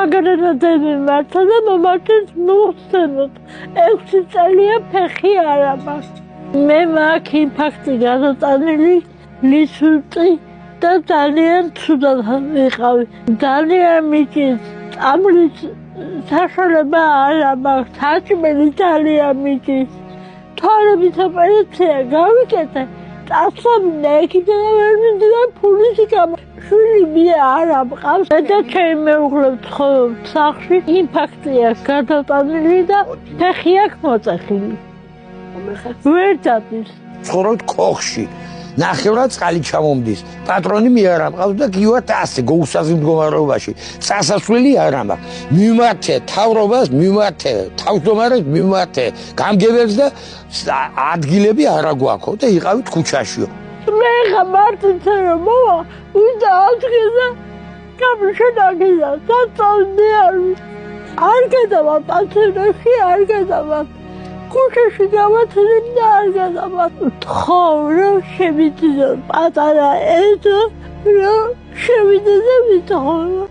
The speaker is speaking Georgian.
მაგრადები მართა და მომართეთ მოხსენოთ 6 წელია ფეხი არ აქვს. მე მაქვს ინფარქტი გადატანილი ლისუტი და ძალიან ცუდად ვიყავი. ძალიან მიჭირს წამლის საშუალება არ აქვს. საჭმელი ძალიან მიჭირს. თვალების ოპერაცია გავიკეთე. წასვლა იქიდან ვერ მიდია ფულის გამო. შვილი მე არ ამყავს. და ჩემი მეუღლე ცხოვრობს სახლში. ინფარქტი აქვს გადატანილი და ფეხი აქვს მოწეხილი. ვერ დადის. ცხოვრობთ ქოხში. ნახევრად წყალი ჩამომდის. პატრონი მე არ ამყავს და გივართ ასე გოუსაზი მდგომარეობაში. წასასვლელი არ ამაქვს. მიმართე თავრობას, მიმართე თავმჯდომარეს, მიმართე გამგებელს და ადგილები არ აგვაქვს და იყავით ქუჩაშიო. მე ხა მარტინზე რომ მოვა, ვიდა ადგილზე გამშენაგია, საწოლი არ გადავა პანსიონში, არ გადავა. ქუჩაში გავათრებ და არ გადავა. თხოვრო შემიძლია პატარა ეზო, რომ შევიდე და ვიტხოვრო.